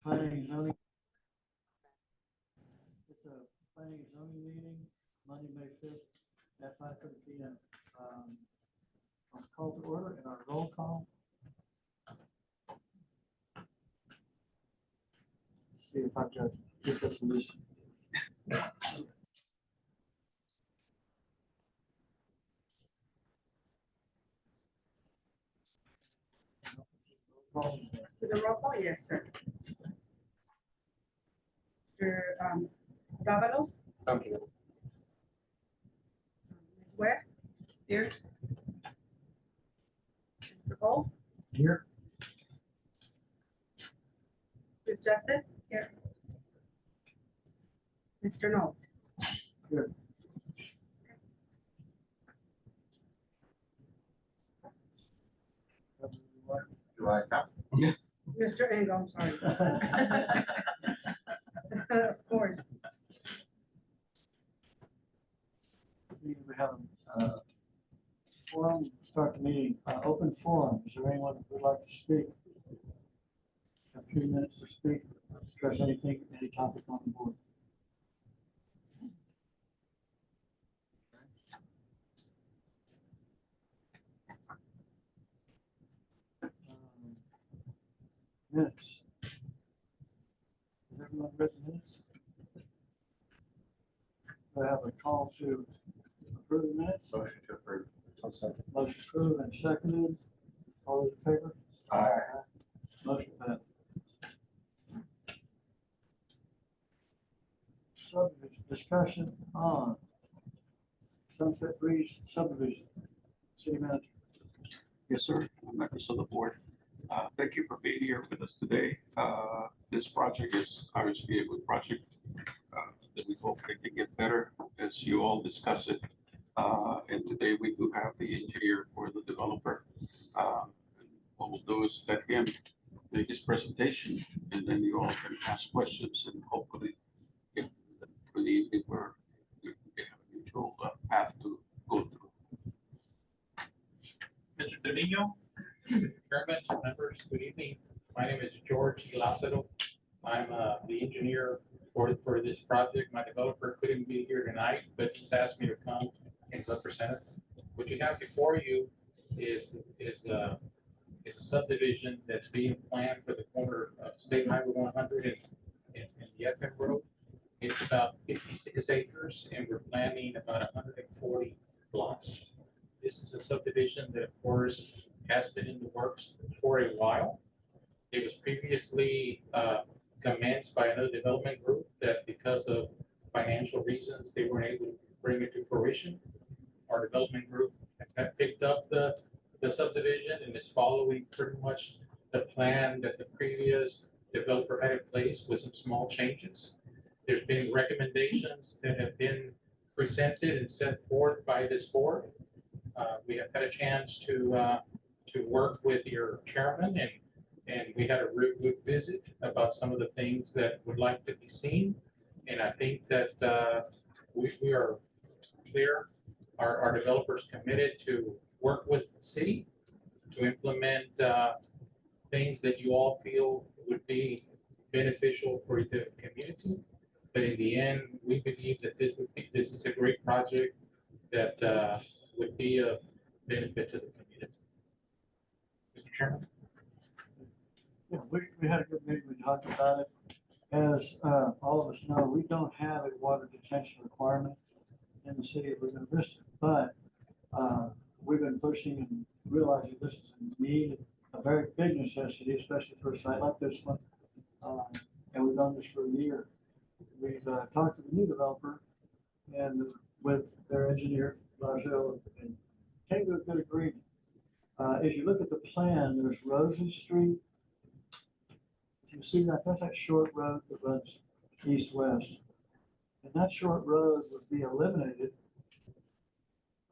planning and zoning. It's a planning and zoning meeting, Monday, May 5th at 5:30 p.m. I'll call to order in our roll call. Let's see if I've got get this list. To the roll call, yes, sir. Mr. Davalos? Thank you. Ms. West? Here. Mr. Cole? Here. Ms. Justice? Here. Mr. Knoll? Here. Do I count? Mr. Engel, I'm sorry. Of course. See, we have a forum, start the meeting, open forum. Is there anyone who would like to speak? Have 3 minutes to speak, address anything, any topic on the board. Minutes. Has everyone read the minutes? Do I have a call to approve the minutes? Motion to approve. Motion approved and seconded. All those in favor? Aye. Motion passed. Subdivision discussion on Sunset Breeze subdivision. City manager. Yes, sir. Members of the board, thank you for being here with us today. This project is obviously a good project that we hope it can get better as you all discuss it. And today we do have the engineer for the developer. What we'll do is let him make his presentation, and then you all can ask questions and hopefully get for the evening where you can have a mutual path to go through. Mr. Trevino, Chairman, members, good evening. My name is George Lázaro. I'm the engineer for this project. My developer couldn't be here tonight, but he's asked me to come and represent it. What you have before you is a subdivision that's being planned for the corner of State Highway 100 and the FM Road. It's about 56 acres, and we're planning about 140 lots. This is a subdivision that, of course, has been in the works for a while. It was previously commenced by another development group that, because of financial reasons, they weren't able to bring it to fruition. Our development group has picked up the subdivision and is following pretty much the plan that the previous developer had in place with some small changes. There's been recommendations that have been presented and set forth by this board. We have had a chance to work with your chairman, and we had a real good visit about some of the things that would like to be seen. And I think that we are clear. Our developers committed to work with the city to implement things that you all feel would be beneficial for the community. But in the end, we believe that this is a great project that would be a benefit to the community. Mr. Chairman. Yeah, we had a good meeting. We talked about it. As all of us know, we don't have a water detention requirement in the city of Laguna Vista, but we've been pushing and realizing this is a need, a very big necessity, especially for a site like this one. And we've done this for a year. We've talked to the new developer and with their engineer, Laguna, and came to a good agreement. If you look at the plan, there's Rosen Street. If you see that, that's that short road that runs east-west. And that short road would be eliminated.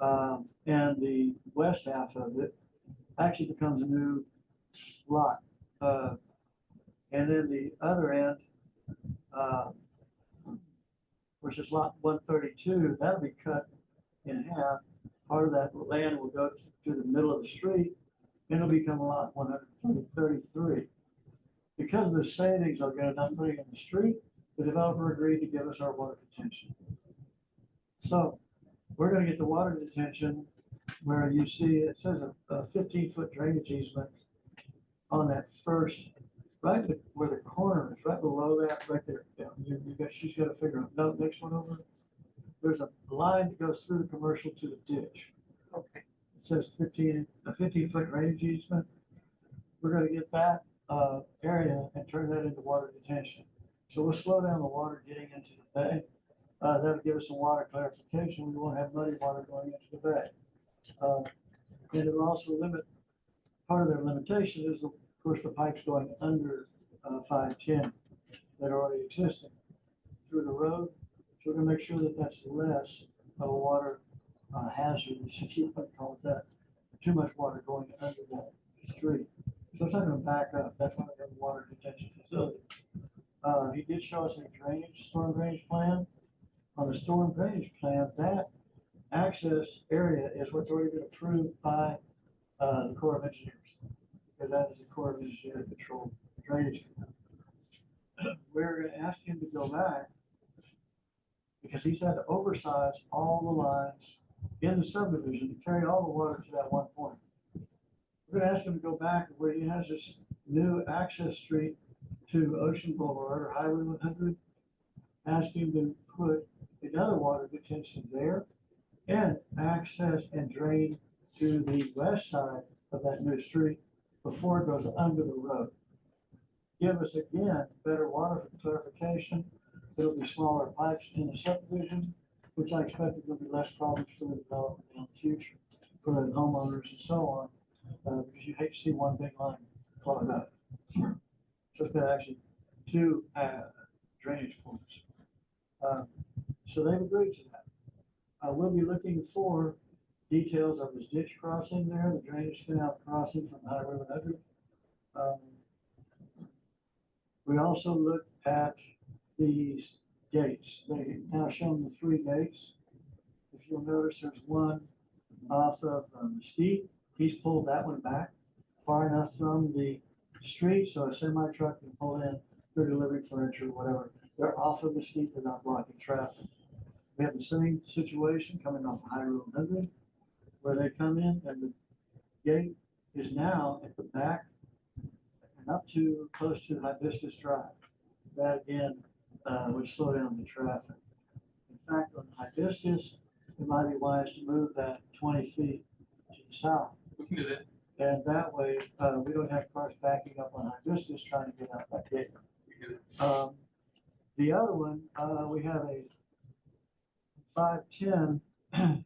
And the west half of it actually becomes a new lot. And then the other end, which is lot 132, that'll be cut in half. Part of that land will go to the middle of the street, and it'll become lot 133. Because of the savings I'll get done putting in the street, the developer agreed to give us our water detention. So we're gonna get the water detention where you see, it says a 15-foot drainage easement on that first, where the corner is, right below that, right there. Yeah, she's got to figure out, no, next one over. There's a line that goes through the commercial to the ditch. Okay. It says a 15-foot drainage easement. We're gonna get that area and turn that into water detention. So we'll slow down the water getting into the bay. That'll give us some water clarification. We won't have muddy water going into the bay. And it'll also limit, part of their limitation is, of course, the pipes going under 510 that are already existing through the road. So we're gonna make sure that that's less of a water hazard, if you want to call it that. Too much water going under that street. So it's not gonna back up. That's why we have a water detention facility. He did show us a storm drainage plan. On the storm drainage plan, that access area is what's already been approved by the Corps of Engineers, because that is the Corps of Engineer controlled drainage. We're gonna ask him to go back because he's had to oversize all the lines in the subdivision to carry all the water to that one point. We're gonna ask him to go back where he has this new access street to Ocean Boulevard or Highway 100. Ask him to put another water detention there and access and drain to the west side of that new street before it goes under the road. Give us again better water clarification. It'll be smaller pipes in the subdivision, which I expect will be less problems for the development in the future for the homeowners and so on, because you hate to see one big line clogged up. So it's got actually two drainage points. So they've agreed to that. We'll be looking for details of this ditch crossing there, the drainage canal crossing from Highway 100. We also looked at these gates. They now shown the 3 gates. If you'll notice, there's one off of Mesquite. He's pulled that one back far enough from the street so a semi truck can pull in their delivery furniture, whatever. They're off of Mesquite, they're not blocking traffic. We have the same situation coming off of Highway 100, where they come in and the gate is now at the back and up to close to Hibiscus Drive. That again would slow down the traffic. In fact, on Hibiscus, it might be wise to move that 20 feet to the south. We can do that. And that way, we don't have cars backing up on Hibiscus trying to get out that gate. We can do that. The other one, we have a 510.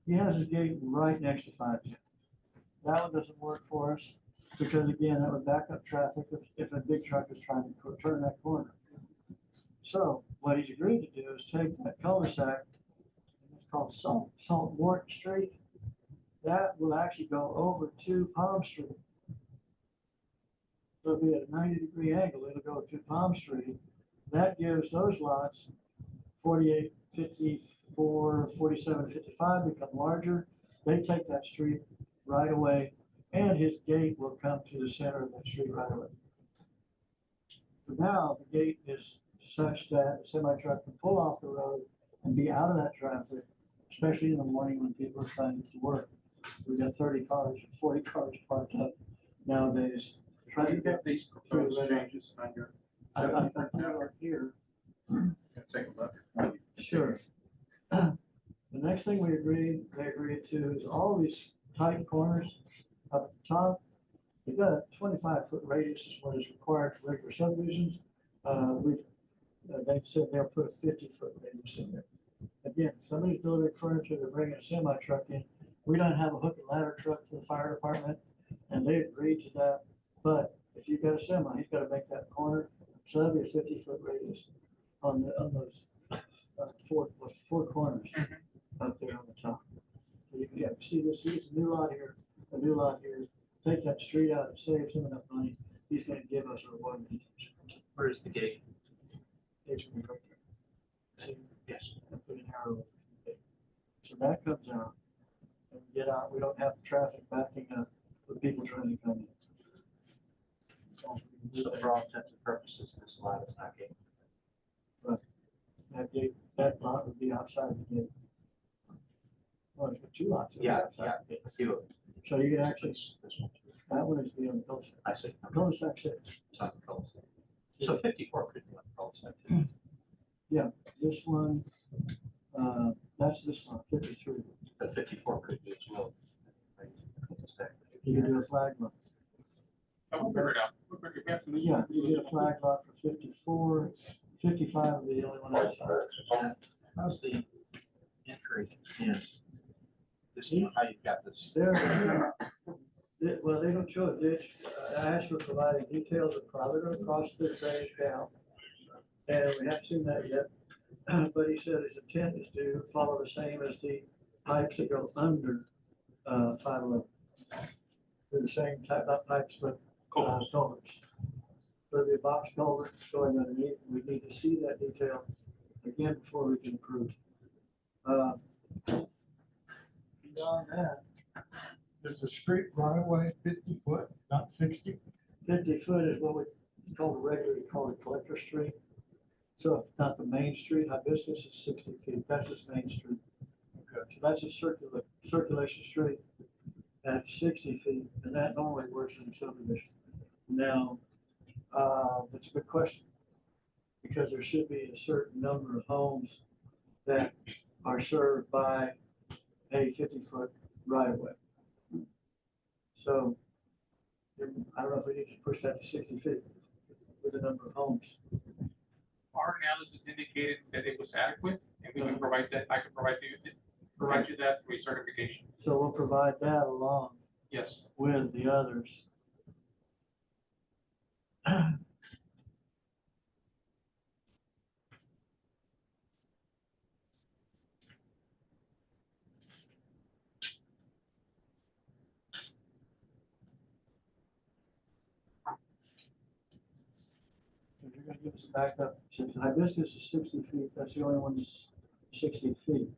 He has his gate right next to 510. That one doesn't work for us because again, that would back up traffic if a big truck is trying to turn that corner. So what he's agreed to do is take that cul-de-sac, it's called Salt Morton Street. That will actually go over to Palm Street. So it'll be at a 90-degree angle. It'll go to Palm Street. That gives those lots 48, 54, 47, 55 become larger. They take that street right away, and his gate will come to the center of that street right away. For now, the gate is such that a semi-truck can pull off the road and be out of that traffic, especially in the morning when people are trying to get to work. We've got 30 cars, 40 cars parked up nowadays. Try to get these proposed changes on your. I'm here. Take a look. Sure. The next thing they agreed to is all these tight corners up at the top. They've got a 25-foot radius is what is required for regular subdivisions. They've said they'll put a 50-foot radius in there. Again, if somebody's delivering furniture, they're bringing a semi truck in. We don't have a hook and ladder truck for the fire department, and they agreed to that. But if you've got a semi, he's got to make that corner. So that'll be a 50-foot radius on those four corners up there on the top. So you can see this. It's a new lot here, a new lot here. Take that street out, it saves him enough money. He's going to give us our water detention. Where is the gate? It's going to be right there. See? Yes. And put an arrow over the gate. So that comes out and we get out. We don't have the traffic backing up with people trying to come in. So we So for all intents and purposes, this lot is not gated. That gate, that lot would be outside the gate. Well, there's two lots. that are Yeah, outside the gate. a few of them. So you can actually, This one, too. that one is the cul-de-sac. I see. Cul-de-sac six. It's not the cul-de-sac. So 54 could be on the cul-de-sac too. This one, that's this one, 53. But 54 could be as well. You can do a flag lot. We'll figure it out. We'll figure it out. Yeah, you get a flag lot for 54, 55 would be the only one outside. How's the entry in? This is how you got this. Well, they don't show a ditch. I asked for providing details of how they're gonna cross the drainage down. And we haven't seen that yet. But he said his intent is to follow the same as the pipes that go under 511. They're the same type, not pipes, but culverts. There'll be a box culvert going underneath, and we need to see that detail again before we can approve. Beyond that, There's a street right away, 50 foot, not 60. 50 foot is what we call the regularly called a collector street. So if not the main street, Hibiscus is 60 feet, that's its main street. Okay. So that's a circulation street at 60 feet, and that normally works in the subdivision. Now, that's a good question, because there should be a certain number of homes that are served by a 50-foot right of way. So I don't know if we need to push that to 60 feet with the number of homes. Our analysis indicated that it was adequate, and we can provide that, I can provide you that through a certification. So we'll provide that along Yes. with the others. If you're gonna give us a backup, since Hibiscus is 60 feet, that's the only one that's 60 feet.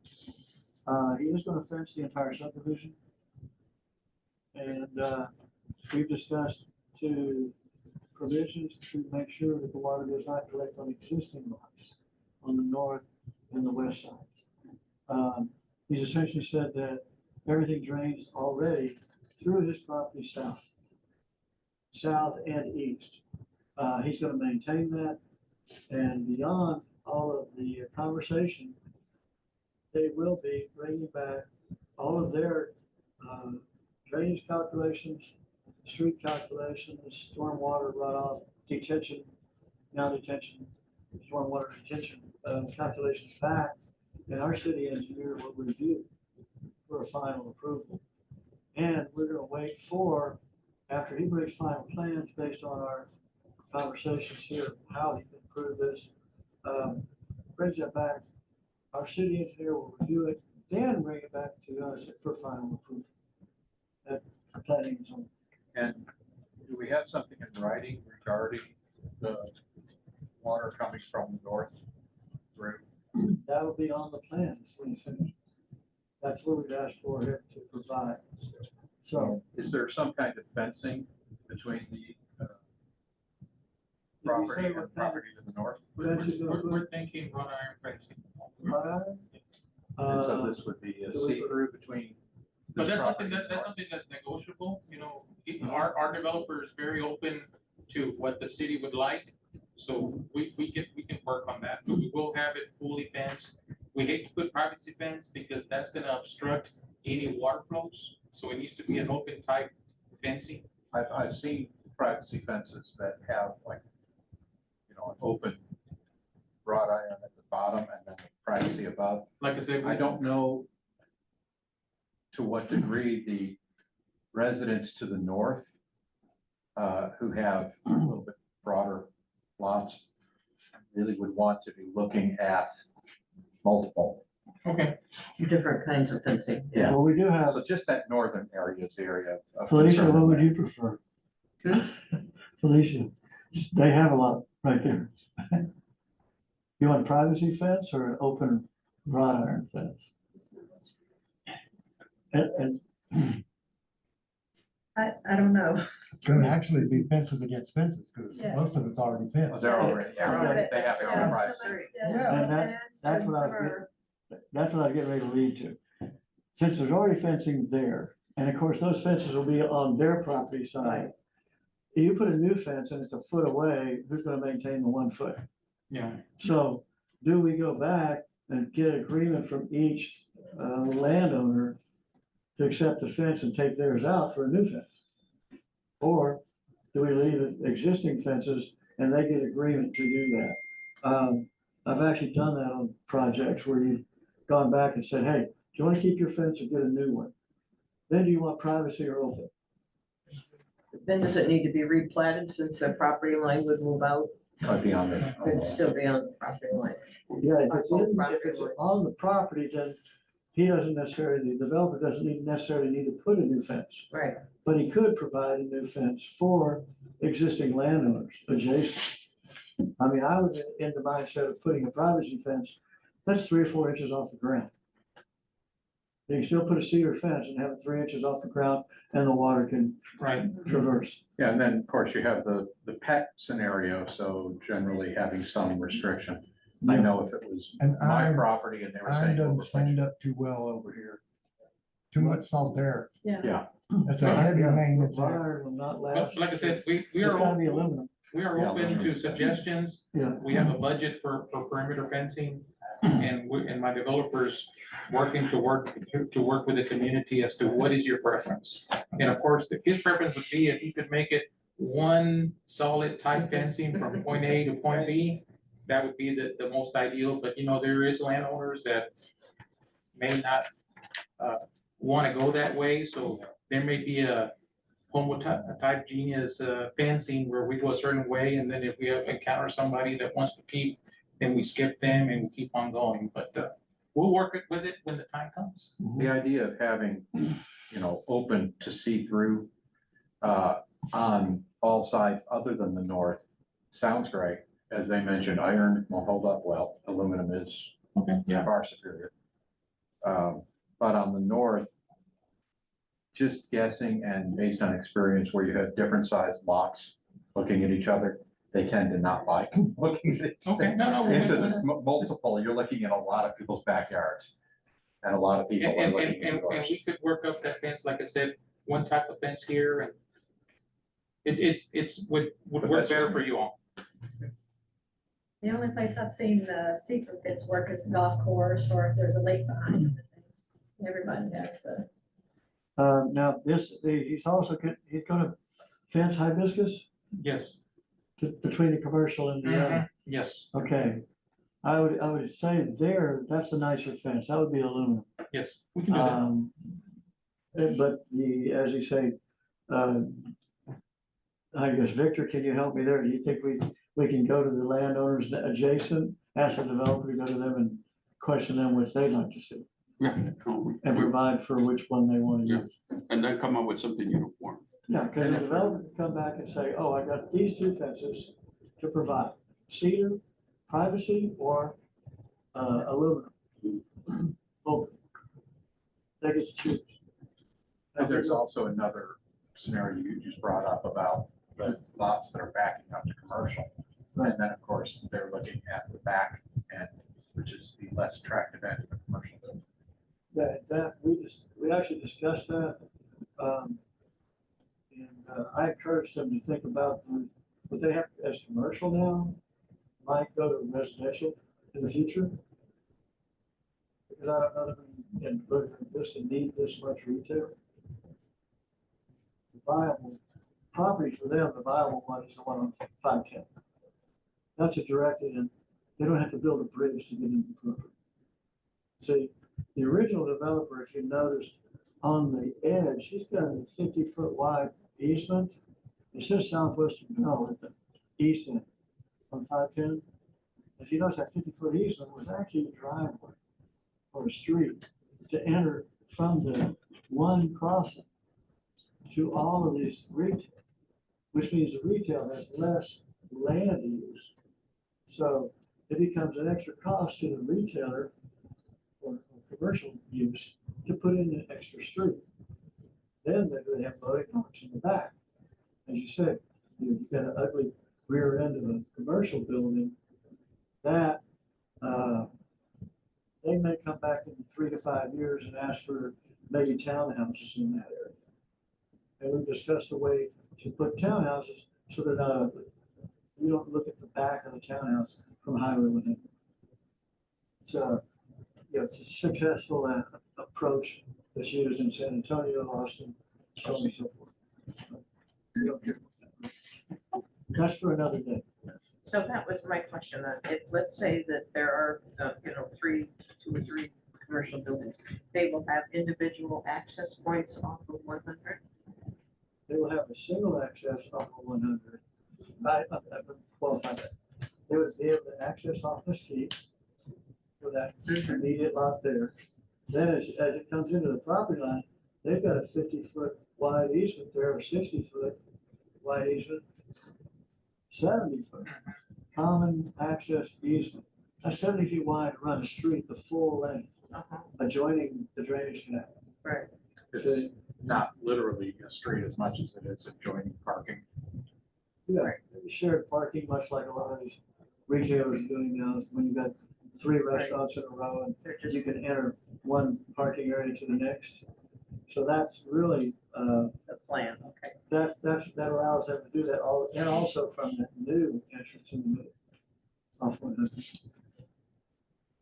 He is gonna fence the entire subdivision. And, we've discussed two provisions to make sure that the water does not collect on existing lots on the north and the west side. He's essentially said that everything drains already through his property south and east. He's gonna maintain that, and beyond all of the conversation, they will be bringing back all of their drainage calculations, street calculations, stormwater runoff, detention, non-detention, stormwater detention calculations back, and our city engineer will review for a final approval. And we're gonna wait for, after he brings final plans based on our conversations here, how he can improve this, brings that back, our city engineer will review it, then bring it back to us for final approval. At planning and zoning. And do we have something in writing regarding the water coming from the north through? That will be on the plans when he's finished. That's what we've asked for him to provide. So. Is there some kind of fencing between the did you property say and what property to the north? fence is gonna We're thinking wrought iron fencing. put? And so this would be a see-through between. But this that's something property and that's north? something that's negotiable, you know, our developer is very open to what the city would like. So we can work on that, but we will have it fully fenced. We hate to put privacy fence because that's gonna obstruct any water flows. So it needs to be an open type fencing. I've seen privacy fences that have like, you know, an open wrought iron at the bottom and then privacy above. Like I said, I don't know to what degree the residents to the north, who have a little bit broader lots, really would want to be looking at multiple. Okay, Different kinds of fencing. Yeah. Well, we do have, So just that northern area is the area of Felicia, concern. what would you prefer? Felicia, they have a lot right there. You want a privacy fence or an open wrought iron fence? And I don't know. It's gonna actually be fences against fences, because Yeah. most of it's already Well, fenced. they're already, Some of yeah, it- they have their yeah, own some private of street. it is Yeah. And fenced that's and what I some was are- That's what I was getting ready to lead to. Since there's already fencing there, and of course, those fences will be on their property side. You put a new fence and it's a foot away, who's gonna maintain the 1 foot? Yeah. So do we go back and get agreement from each landowner to accept the fence and take theirs out for a new fence? Or do we leave it existing fences and they get agreement to do that? I've actually done that on projects where you've gone back and said, hey, do you want to keep your fence or get a new one? Then do you want privacy or open? Then does it need to be replatted since the property line would move out? Might be on the. It'd still be on the property line. Yeah, if it's Both in, if property it's lines. on the property, then he doesn't necessarily, the developer doesn't necessarily need to put a new fence. Right. But he could provide a new fence for existing landowners adjacent. I mean, I was in the mindset of putting a privacy fence, that's 3 or 4 inches off the ground. You can still put a cedar fence and have it 3 inches off the ground and the water can Right. traverse. Yeah, and then, of course, you have the pet scenario, so generally having some restriction. I know if it was And my iron- property and they were Iron saying. doesn't overfishing. stand up too well over here. Too much salt air. Yeah, That's a heavy Yeah, maintenance. wire will not But last. like I said, we It's gotta are, be aluminum. we are Yeah, open to aluminum. suggestions. Yeah. We have a budget for perimeter fencing, and my developers working to work with the community as to what is your preference. And of course, his preference would be if he could make it one solid type fencing from point A to point B, that would be the most ideal, but there is landowners that may not want to go that way, so there may be a homo type genius fencing where we go a certain way, and then if we encounter somebody that wants to keep, then we skip them and we keep on going, but we'll work with it when the time comes. the idea of having, open to see through on all sides other than the north sounds great. As they mentioned, iron will hold up well, aluminum is Okay. far superior. But on the north, just guessing and based on experience where you have different sized lots looking at each other, they tend to not like looking at Okay, no, into the multiple, you're looking at a lot of people's backyards. And a lot of people are And looking at yours. we could work up that fence, like I said, one type of fence here, and would But work that's better just for you all. The only place I've seen the see-through fence work is the golf course or if there's a lake behind. Everybody has the, Now, he's also, he's gonna fence hibiscus Yes. between the commercial and the other. Yes, Okay. I would say that's the nicer fence. That would be aluminum. yes, we can do that. But as you say, I guess, Victor, can you help me there? Do you think we can go to the landowners adjacent, ask the developer to go to them and question them which they'd like to see Yeah, and provide for which one they want to Yeah. use? and then come up with something uniform. Yeah, because the developer can come back and say, oh, I got these 2 fences to provide, cedar, privacy, or aluminum. Open. They get to choose. And there's also another scenario you just brought up about the lots that are backing up to commercial. Right. And then, of course, they're looking at the back end, which is the less attractive end of a commercial building. We actually discussed that. I encouraged them to think about what they have as commercial now, might go to residential in the future. Because I don't know that we can look at this and need this much retail. The viable property for them, the viable one is the one on 510. That's a directed and they don't have to build a bridge to get into the property. See, the original developer, if you notice, on the edge, he's got a 50-foot wide easement. It says Southwestern Bell at the east end on 510. If you notice, that 50-foot easement was actually a driveway or a street to enter from the one crossing to all of these retail, which means the retail has less land use. So it becomes an extra cost to the retailer or commercial use to put in an extra street. Then they have loading docks in the back. As you said, you've got an ugly rear end of a commercial building that, they may come back in 3 to 5 years and ask for maybe townhouses in that area. And we've discussed a way to put townhouses so that, you don't look at the back of the townhouse from Highway 100. So, it's a successful approach that's used in San Antonio, Austin, so on and so forth. We don't care about that. That's for another day. So that was my question. If, let's say that there are, 2 or 3 commercial buildings, they will have individual access points off of 100? They will have a single access off of 100. I would qualify that. They would be able to access off the street for that immediate lot there. Then as it comes into the property line, they've got a 50-foot wide easement there, or 60-foot wide easement, 70-foot common access easement. That's 70 feet wide to run a street the full length, adjoining the drainage canal. Right. So, It's not literally a street as much as it is adjoining parking. yeah, shared parking, much like a lot of these retailers are doing now, is when you've got 3 restaurants in a row and They're just you can enter one parking area to the next. So that's really, the plan, okay. that allows them to do that all, and also from that new entrance in the middle. Off 100.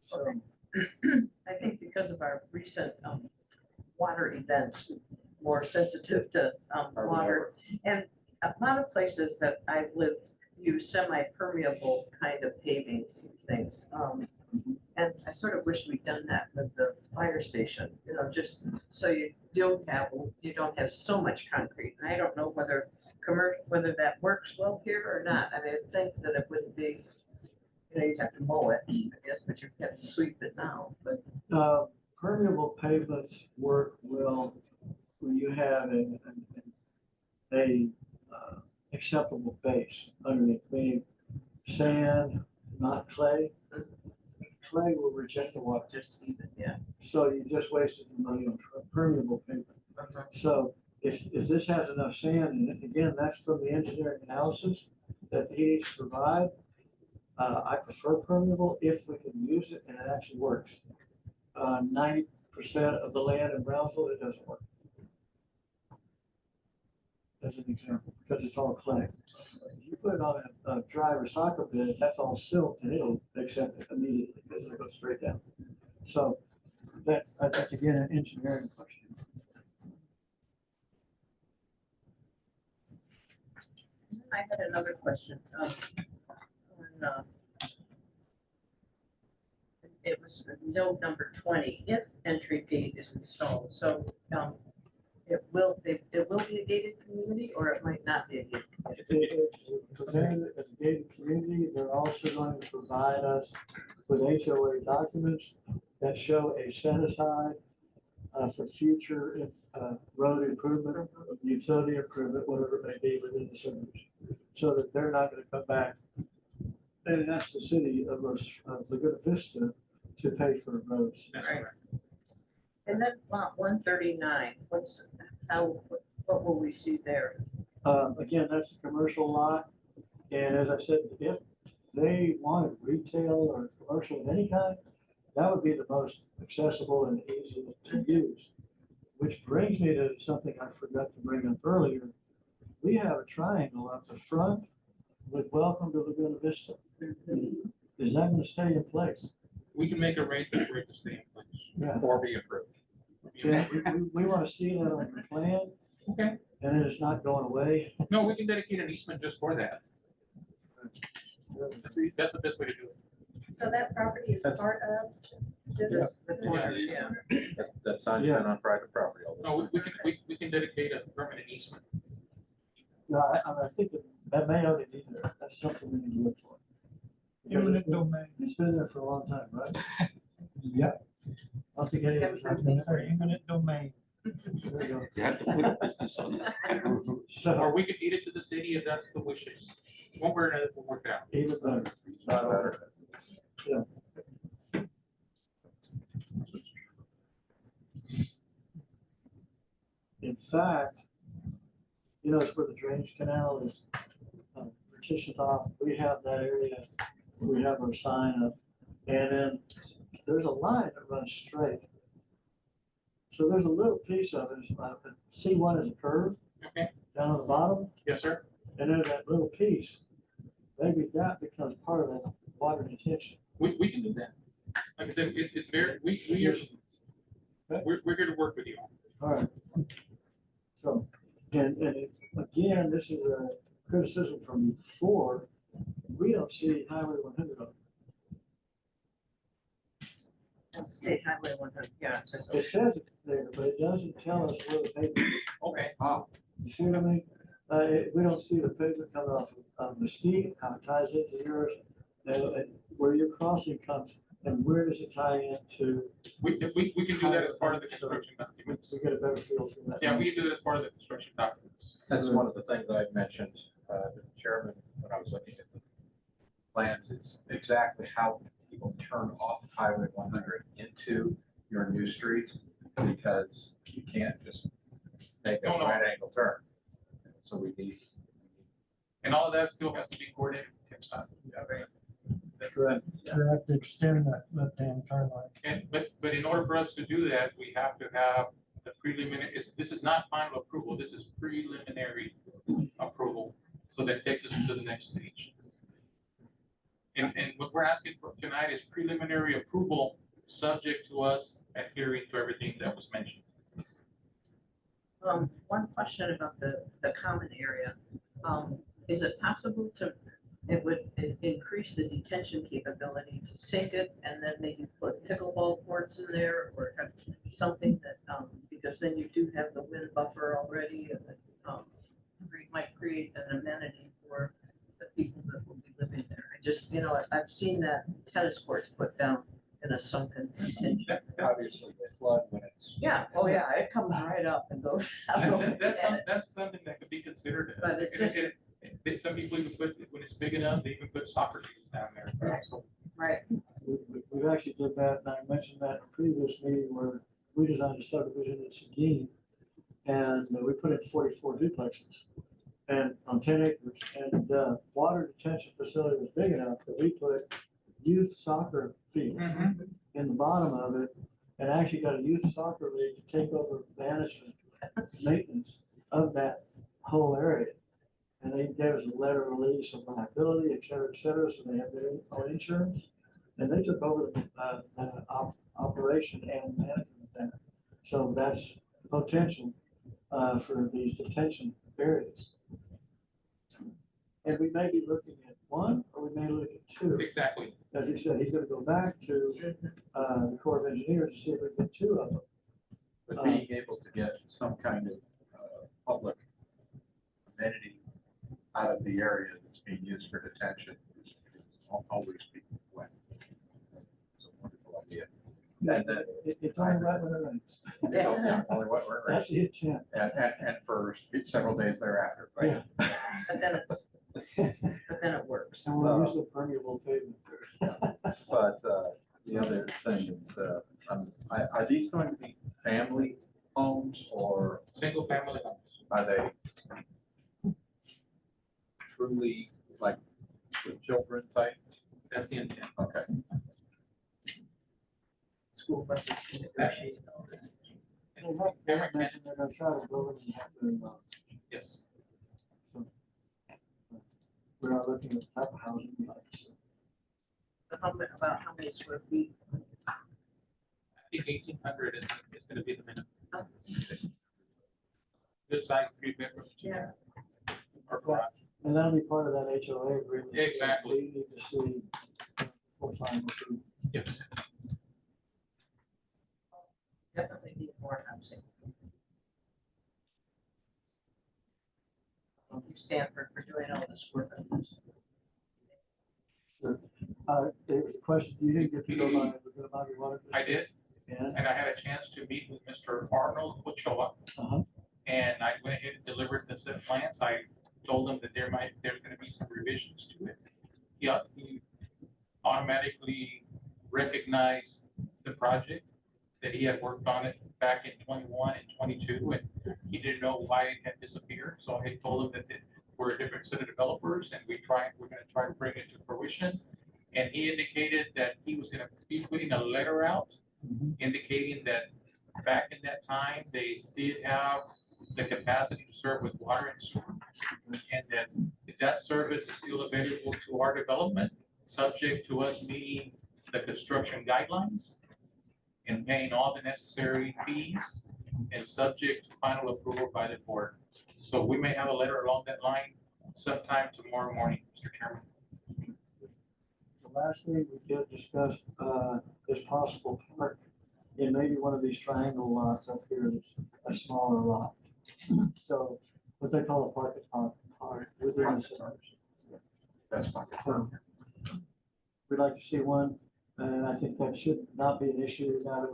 So, I think because of our recent water events, more sensitive to water. And a lot of places that I've lived use semi-permeable kind of paving things. And I sort of wish we'd done that with the fire station, just so you don't have so much concrete. And I don't know whether that works well here or not. I mean, I think that it wouldn't be, you'd have to mow it, I guess, but you'd have to sweep it now, but. permeable pavements work well when you have a acceptable base underneath, meaning sand, not clay. Clay will reject the water. Just even, yeah. So you just wasted the money on permeable pavement. So if this has enough sand in it, again, that's from the engineering analysis that he needs to provide. I prefer permeable if we can use it and it actually works. 90% of the land in Brownsville, it doesn't work. As an example, because it's all clay. If you put it on a dry recycle bed, that's all silt and it'll accept it immediately because it'll go straight down. So that's again an engineering question. I had another question. It was note number 20, if entry gate is installed. So there will be a gated community, or it might not be a gated community. It's presented as a gated community. They're also going to provide us with HOA documents that show a set aside for future road improvement, utility improvement, whatever it may be within the subdivision, so that they're not going to come back and ask the city of Laguna Vista to pay for roads. Right. And then lot 139, what will we see there? Again, that's a commercial lot. And as I said, if they wanted retail or commercial of any kind, that would be the most accessible and easiest to use. Which brings me to something I forgot to bring up earlier. We have a triangle up the front with welcome to Laguna Vista. Is that going to stay in place? We can make arrangements for it to stay in place Yeah. or be approved. Yeah, we want to see that on the plan. Okay. And it is not going away. No, we can dedicate an easement just for that. That's the best way to do it. So that property is part of this. The corner, yeah. That sign's been on private property all this No, time. we can dedicate a permanent easement. No, I think that may already be there. That's something we need to look for. Because Eminent domain. It's been there for a long time, right? Yeah, I don't think any of us have. it's for eminent domain. There we go. You have to put a business on it. Or So, we could deed it to the city if that's the wishes. One way or another, we'll work it out. even better. Not better. Yeah. If fact, you know, it's where the drainage canal is partitioned off. We have that area, we have our sign up, and then there's a line that runs straight. So there's a little piece of it, C1 is a curve Okay, down on the bottom, yes, sir. and then that little piece, maybe that becomes part of that water detention. We can do that. Like I said, it's very, we're here to work with you. All right. So, again, this is a criticism from before. We don't see Highway 100 on. Say Highway 100, yeah. it says It says it's there, but it doesn't tell us where the pavement is. Okay, You see what I mean? We don't see the pavement coming off of the street, how it ties into yours, and where your crossing comes, and where does it tie into? we can do that as part of the construction documents. We get a better feel for that. Yeah, we can do that as part of the construction documents. That's one of the things I mentioned, to the chairman, when I was looking at the plans, is exactly how people turn off Highway 100 into your new street, because you can't just make a No, no. right angle turn. So we need. And all of that still has to be coordinated with Tim's side. Correct. You have to extend that left-hand turn lane. But in order for us to do that, we have to have the preliminary, this is not final approval, this is preliminary approval. So that takes us to the next stage. And what we're asking for tonight is preliminary approval, subject to us adhering to everything that was mentioned. One question about the common area. Is it possible to, it would increase the detention capability to sink it and then maybe put pickleball courts in there or have something that, because then you do have the wind buffer already and might create an amenity for the people that will be living there. I just, you know, I've seen that tennis courts put down in a sunken detention. Obviously, they flood when it's. Yeah, oh yeah, it comes right up and goes. That's something that could be considered. But it just- Some people even put, when it's big enough, they even put soccer teams down there. So Right, We've actually did that, and I mentioned that in a previous meeting where we designed a subdivision in Seguin, and we put in 44 duplexes and on 10 acres, and the water detention facility was big enough that we put youth soccer fields in the bottom of it, and actually got a youth soccer league to take over management, maintenance of that whole area. And they gave us a letter of release of liability, et cetera, so they have their own insurance. And they took over the operation and management of that. So that's potential for these detention areas. And we may be looking at one, or we may look at two. exactly. As he said, he's gonna go back to the Corps of Engineers to see if we can get two of them. But being able to get some kind of public amenity out of the area that's being used for detention is always being wet. It's a wonderful idea. And then It's only right when it rains. it's only what we're. That's the intent. And for several days thereafter, right? Yeah. but then it works. And we'll use the permeable pavement there. But the other thing is, are these going to be family homes or Single family homes. are they truly like with children type? That's the intent. Okay. School buses can negotiate all this. They mentioned they're gonna try to build it and have them, Yes. so. We are looking at the type of housing we like to see. About how many square feet? I think 1,800 is gonna be the minimum. Good size 3-bedroom. Yeah. Or garage. And that'll be part of that HOA agreement. Exactly. We need to see full final approval. Yes. Definitely need more housing. Thank you, Stanford, for doing all this work on this. There was a question, you didn't get to go by the Bobby Water. I did, And, and I had a chance to meet with Mr. Arnold Ochoa. uh-huh, And I went ahead and delivered the set of plans. I told him that there's gonna be some revisions to it. He automatically recognized the project, that he had worked on it back in 21 and 22, and He didn't know why it had disappeared, so I told him that we're a different set of developers and we're gonna try to bring it to fruition. And he indicated that he was gonna be putting a letter out indicating that back in that time, they did have the capacity to serve with water and sewer. And that service is still available to our development, subject to us meeting the construction guidelines and paying all the necessary fees and subject to final approval by the board. So we may have a letter along that line sometime tomorrow morning, Mr. Chairman. The last thing we did discuss, is possible park in maybe one of these triangle lots up here, that's a smaller lot. So what they call a parking park within the suburbs. That's fine. So we'd like to see one, and I think that should not be an issue now that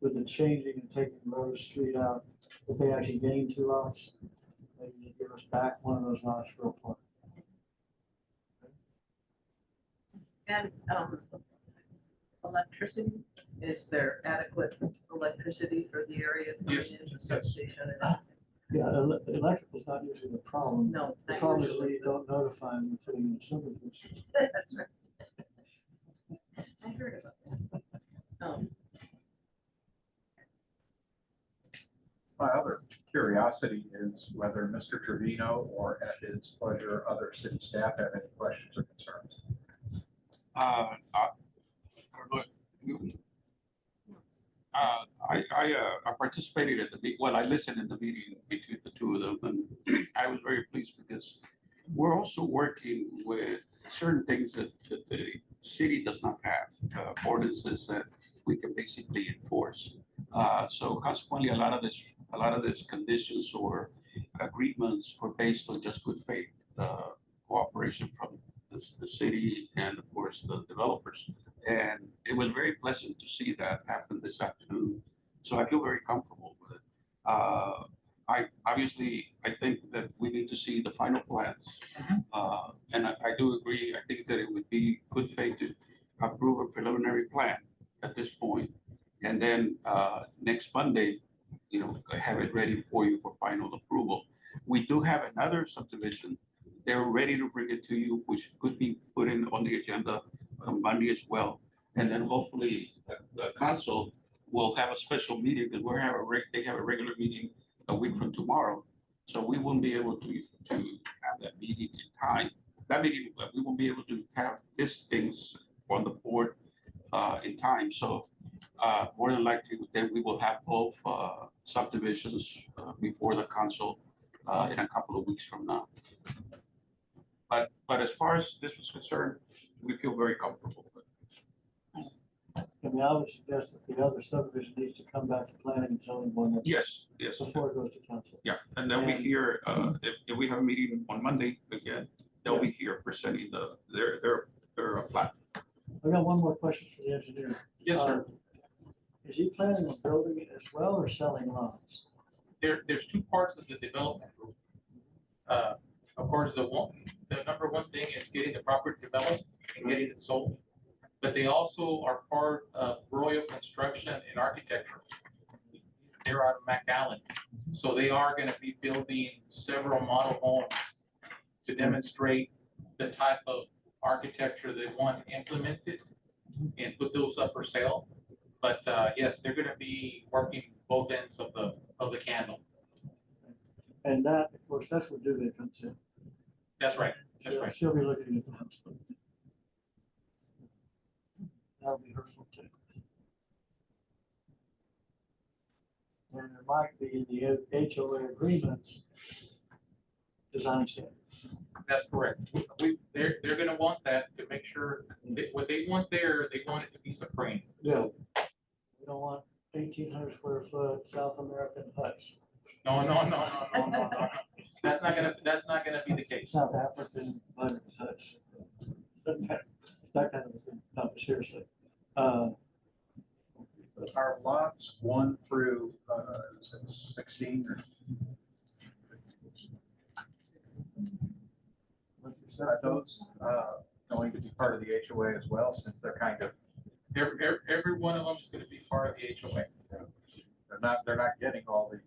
with the changing and taking Rose Street out, if they actually gain 2 lots, maybe they give us back one of those lots for a park. And electricity, is there adequate electricity for the area coming Yes. into the substation? and everything? Yeah, electrical's not usually the problem. No, The not problem is usually. we don't notify them until putting in subdivision. That's right. I heard about that. My other curiosity is whether Mr. Trevino or at his pleasure, other city staff have any questions or concerns. I participated at I listened in the meeting between the two of them, and I was very pleased because we're also working with certain things that the city does not have, ordinances that we can basically enforce. So consequently, a lot of these conditions or agreements were based on just good faith, cooperation from the city and of course the developers. And it was very pleasant to see that happen this afternoon. So I feel very comfortable with it. I think that we need to see the final plans. And I do agree. I think that it would be good faith to approve a preliminary plan at this point. And then next Monday, have it ready for you for final approval. We do have another subdivision. They're ready to bring it to you, which could be put in on the agenda on Monday as well. And then hopefully the council will have a special meeting because they have a regular meeting a week from tomorrow. So we won't be able to have that meeting in time. That meeting, we won't be able to have these things on the board in time. So more than likely, then we will have both subdivisions before the council in a couple of weeks from now. But as far as this was concerned, we feel very comfortable with it. I mean, I would suggest that the other subdivision needs to come back to planning and zoning board Yes. before it goes to council. Yeah, and then we hear, if we have a meeting on Monday again, they'll be here presenting their plan. I got one more question for the engineer. Yes, sir. Is he planning on building it as well or selling lots? There's 2 parts of the development group. Of course, the number one thing is getting the property developed and getting it sold. But they also are part of Royal Construction and Architecture. They're out of McAllen. So they are going to be building several model homes to demonstrate the type of architecture they want implemented and put those up for sale. But yes, they're going to be working both ends of the candle. And that, of course, that's what Julia comes in. That's right. That's right. She'll be looking at the house. That'll be her forte. And there might be in the HOA agreements, design standards. That's correct. They're going to want that to make sure that what they want there, they want it to be supreme. Yeah. We don't want 1,800 square foot South American huts, No. That's not gonna be the case. South African huts. That kind of a thing. No, seriously. Our lots 1 through 16 or are those going to be part of the HOA as well, since they're kind of Every one of them is gonna be part of the HOA. they're not getting all the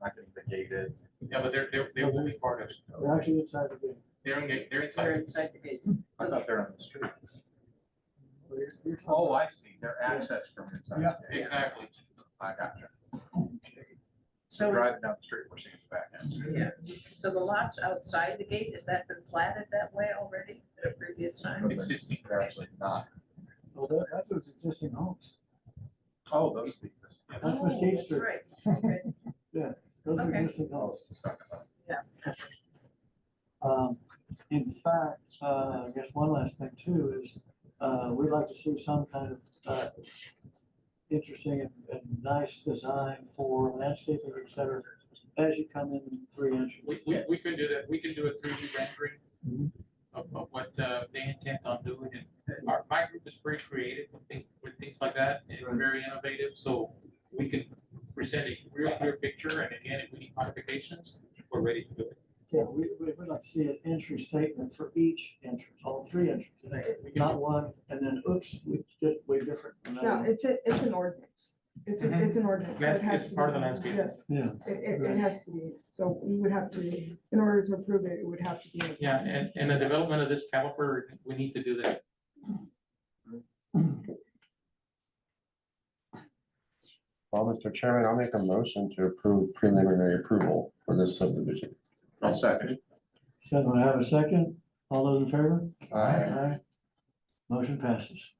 not gated. Yeah, but they will be part of it. We're actually inside the gate. They're They're inside. inside the gate. I thought they're on the street. You're talking Oh, I see. They're accessed from inside. Yeah. Exactly. I gotcha. So, Driving down the street, we're seeing the back end. yeah, so the lots outside the gate, has that been platted that way already at a previous time? Existing. They're actually not. Well, that's those existing homes. Oh, those things. That's Oh, Mesquite that's Street. right. Okay. Those are Okay. existing homes. Yeah. In fact, I guess one last thing too is, we'd like to see some kind of, interesting and nice design for landscaping, et cetera, as you come in three entries. We could do that. We could do a 3D rendering Mhm. of what they intend on doing. And my group is pretty creative with things like that and Right. very innovative. So we can present a real clear picture. And again, if we need modifications, we're ready to do it. Yeah, we'd like to see an entry statement for each entrance, all three entrances, We can not do- one, and then oops, we did way different. from that No, one. it's an ordinance. It's an ordinance. so it has It's to part be of the done. landscape. Yes, Yeah, it has to be. So we would have to, in order to approve it, it would have to be. in- Yeah, and the development of this caliper, we need to do that. Well, Mr. Chairman, I'll make a motion to approve preliminary approval for this subdivision. I'll second. so do I have a second? All those in favor? Aye. Motion passes.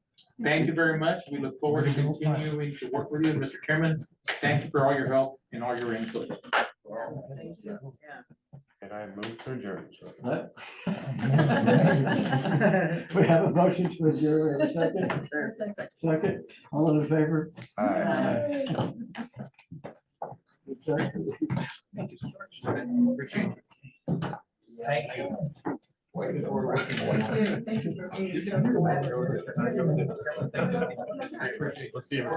Thank you very much. We look forward to continuing to work with you. And Mr. Chairman, thank you for all your help and all your input. Thank you, yeah. And I move to adjourn. so. What? We have a motion to adjourn, we have a second? Second, all those in favor? Aye. Exactly. Thank you so much. Appreciate it. Thank you. Thank you for being so cooperative. I appreciate it. We'll see you.